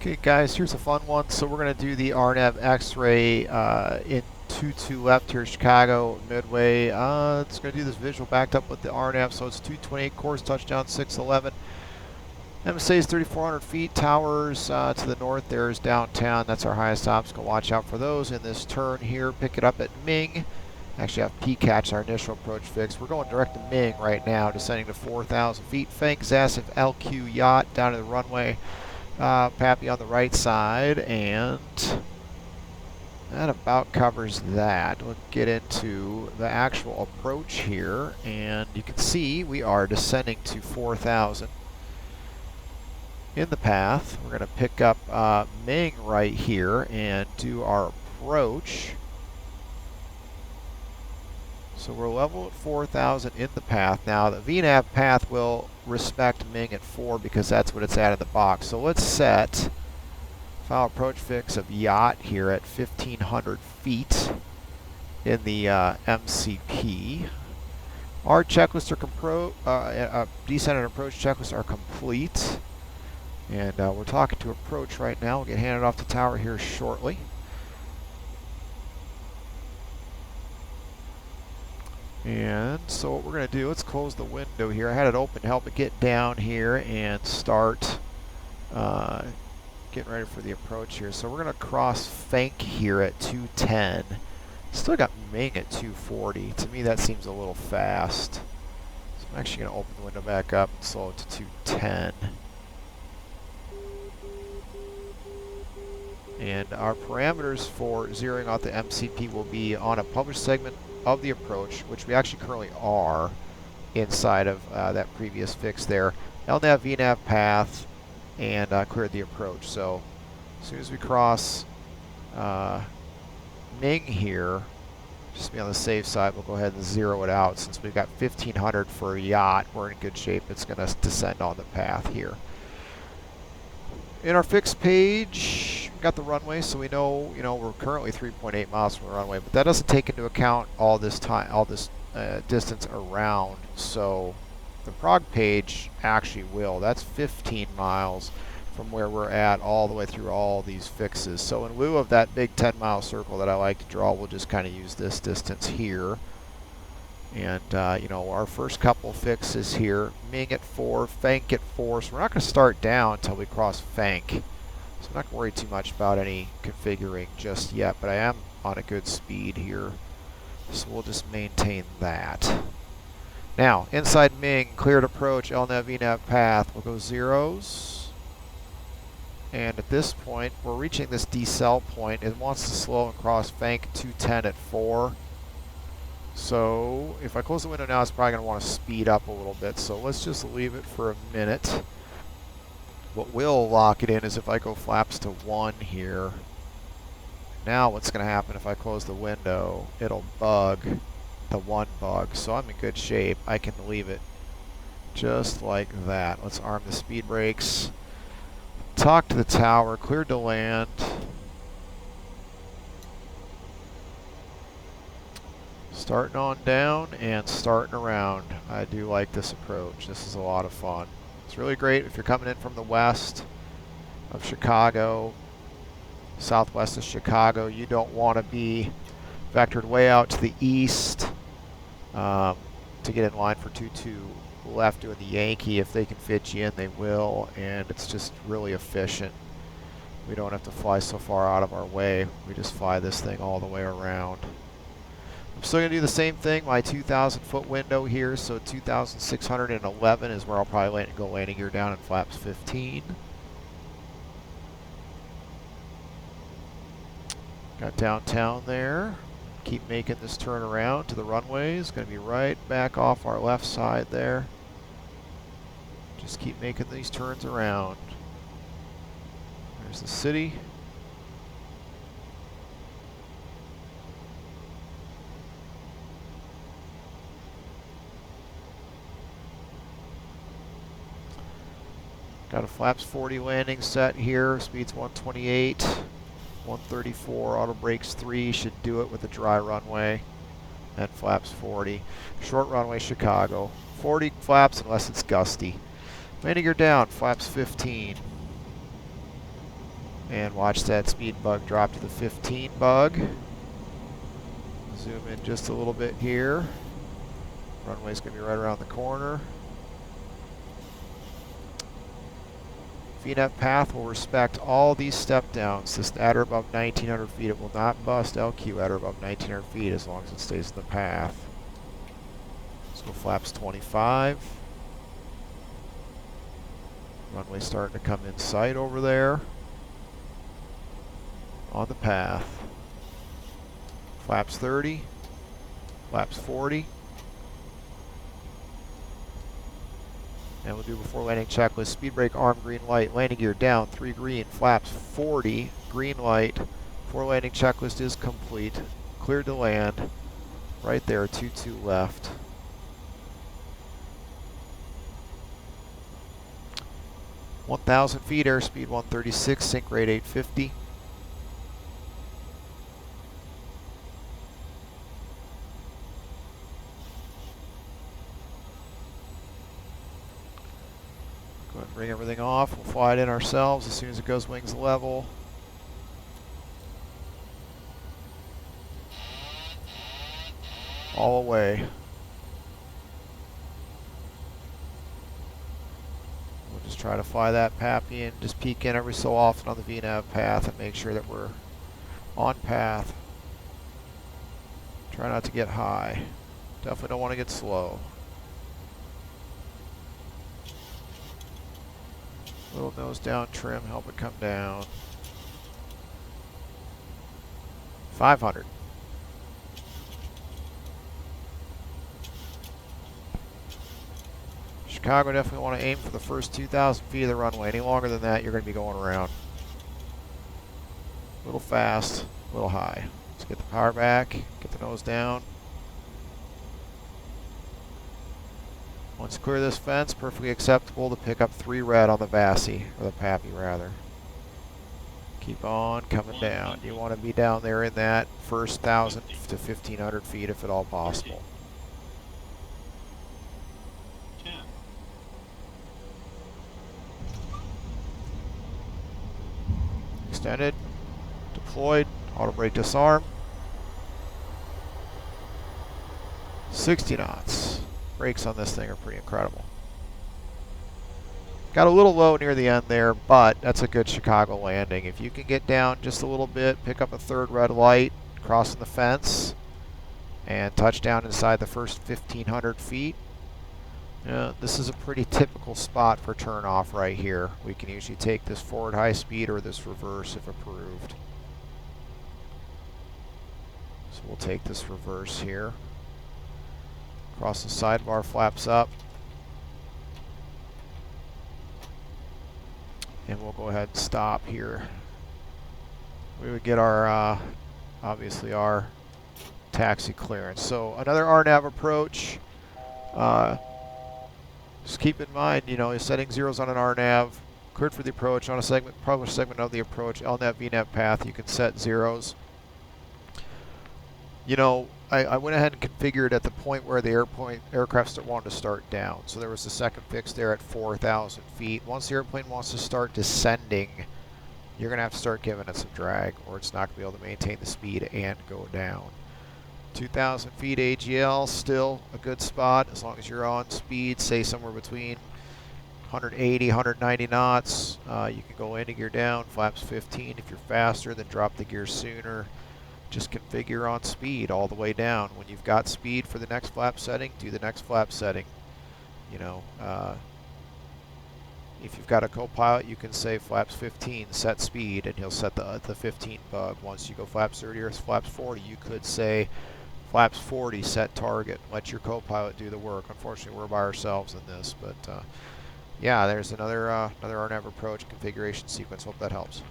Okay guys, here's a fun one. So we're going to do the Rnav X-ray in 2-2 left here, Chicago, Midway. It's going to do this visual backed up with the Rnav, so it's 228 course, touchdown 611. MSA is 3,400 feet, towers to the north there is downtown. That's our highest obstacle. Watch out for those in this turn here. Pick it up at Ming. Actually have P-catch, our initial approach fix. We're going direct to Ming right now, descending to 4,000 feet. Fank Zassiv LQ yacht down to the runway. Pappy on the right side, and that about covers that. We'll get into the actual approach here, and you can see we are descending to 4,000 in the path. We're going to pick up Ming right here and do our approach. So we're level at 4,000 in the path. Now the VNAV path will respect Ming at 4 because that's what it's at in the box. So let's set file approach fix of yacht here at 1,500 feet in the MCP. Our checklist descent and approach checklists are complete. And we're talking to approach right now. We'll get handed off to tower here shortly. And so what we're going to do, let's close the window here. I had it open to help it get down here and start getting ready for the approach here. So we're going to cross Fank here at 210. Still got Ming at 240. To me that seems a little fast. So I'm actually going to open the window back up and slow it to 210. And our parameters for zeroing out the MCP will be on a published segment of the approach, which we actually currently are inside of that previous fix there. LNAV, VNAV path, and cleared the approach. So as soon as we cross Ming here, just to be on the safe side, we'll go ahead and zero it out. Since we've got 1,500 for a yacht, we're in good shape. It's going to descend on the path here. In our fixed page, we've got the runway, so we know, we're currently 3.8 miles from the runway, but that doesn't take into account all this distance around. So the prog page actually will. That's 15 miles from where we're at all the way through all these fixes. So in lieu of that big 10-mile circle that I like to draw, we'll just kind of use this distance here. And, our first couple fixes here, Ming at 4, Fank at 4. So we're not going to start down until we cross Fank. So I'm not going to worry too much about any configuring just yet, but I am on a good speed here. So we'll just maintain that. Now, inside Ming, cleared approach, LNAV, VNAV path. We'll go zeros. And at this point, we're reaching this decel point. It wants to slow and cross Fank 210 at 4. So if I close the window now, it's probably going to want to speed up a little bit. So let's just leave it for a minute. What will lock it in is if I go flaps to 1 here. Now what's going to happen if I close the window, it'll bug the 1 bug. So I'm in good shape. I can leave it just like that. Let's arm the speed brakes. Talk to the tower, cleared to land. Starting on down and starting around. I do like this approach. This is a lot of fun. It's really great if you're coming in from the west of Chicago, southwest of Chicago. You don't want to be vectored way out to the east to get in line for 2-2 left doing the Yankee. If they can fit you in, they will, and it's just really efficient. We don't have to fly so far out of our way. We just fly this thing all the way around. I'm still going to do the same thing, my 2,000 foot window here, so 2,611 is where I'll probably go landing gear down in flaps 15. Got downtown there. Keep making this turn around to the runway. It's going to be right back off our left side there. Just keep making these turns around. There's the city. Got a flaps 40 landing set here, speed's 128, 134, auto brakes 3, should do it with a dry runway, and flaps 40. Short runway Chicago, 40 flaps unless it's gusty. Landing gear down, flaps 15. And watch that speed bug drop to the 15 bug. Zoom in just a little bit here. Runway's going to be right around the corner. VNAV path will respect all these step downs. This at or above 1900 feet, it will not bust LQ at or above 1900 feet as long as it stays in the path. Let's go flaps 25. Runway starting to come in sight over there on the path. Flaps 30, flaps 40. And we'll do before landing checklist. Speed brake, arm, green light. Landing gear down, 3 green. Flaps 40, green light. Before landing checklist is complete. Cleared to land. Right there, 22 left. (1,000 feet, airspeed 136, sync rate 850. Go ahead and bring everything off. We'll fly it in ourselves as soon as it goes wings level. All away. We'll just try to fly that PAPI and just peek in every so often on the VNAV path and make sure that we're on path. Try not to get high. Definitely don't want to get slow. Little nose down trim, help it come down. 500. Chicago, definitely want to aim for the first 2,000 feet of the runway. Any longer than that, you're going to be going around. A little fast, a little high. Let's get the power back, get the nose down. Once you clear this fence, perfectly acceptable to pick up 3 red on the VASI, or the PAPI rather. Keep on coming down. You want to be down there in that first 1,000 to 1,500 feet if at all possible. 10. Extended, deployed, auto brake disarm. 60 knots. Brakes on this thing are pretty incredible. Got a little low near the end there, but that's a good Chicago landing. If you can get down just a little bit, pick up a 3rd red light, crossing the fence, and touch down inside the first 1,500 feet. This is a pretty typical spot for turnoff right here. We can usually take this forward high speed or this reverse if approved. So we'll take this reverse here. Cross the sidebar, flaps up. And we'll go ahead and stop here. We would get our, obviously our taxi clearance. So another Rnav approach. Just keep in mind, you know, you're setting zeros on an Rnav, cleared for the approach, on a segment, published segment of the approach, LNAV, VNAV path, you can set zeros. You know, I went ahead and configured at the point where the aircraft wanted to start down. So there was the second fix there at 4,000 feet. Once the airplane wants to start descending, you're going to have to start giving it some drag, or it's not going to be able to maintain the speed and go down. 2,000 feet AGL, still a good spot as long as you're on speed, say somewhere between 180, 190 knots. You can go into gear down, flaps 15. If you're faster, then drop the gear sooner. Just configure on speed all the way down. When you've got speed for the next flap setting, do the next flap setting. You know, if you've got a co-pilot, you can say flaps 15, set speed, and he'll set the 15 bug. Once you go flaps 30 or flaps 40, you could say flaps 40, set target. Let your co-pilot do the work. Unfortunately, we're by ourselves in this, but yeah, there's another Rnav approach configuration sequence. Hope that helps.